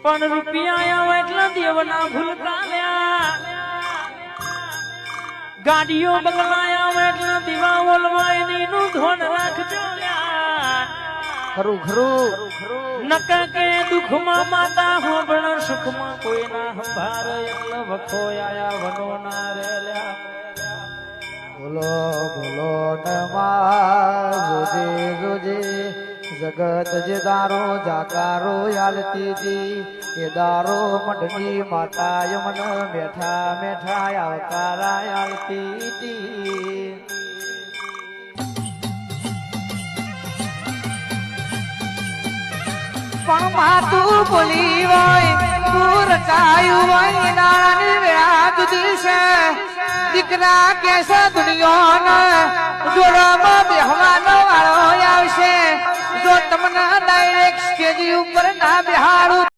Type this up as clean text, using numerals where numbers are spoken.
પણ રૂપિયા આવે એટલે દેવના ભૂલતા લ્યા ગાડીઓ બગલાયા આવે એટલે દીવા ઓલવાય નીનું ધોન રાખજો લ્યા ખરું ખરું નકા કે દુઃખમાં માતા હોબળ સુખમાં કોઈ ના સંભાર એટલે વખો આયા વનો ના રેલ્યા બોલો બોલો નમા જોજે જોજે જગત જે દારો જાકારો યાલતી જી એ દારો મંડની માતા યમન મેઠા મેઠા આવકારા યાલતી જી પણ માતું બોલી હોય પૂર કાયું હોય નાની વેળા જુદી છે દીકરા કેસે દુનિયાના જોડામાં બેહવાનો વાળો આવશે જો તમને ડાયરેક્ટ સ્ટેજ ઉપર ના બેહાડું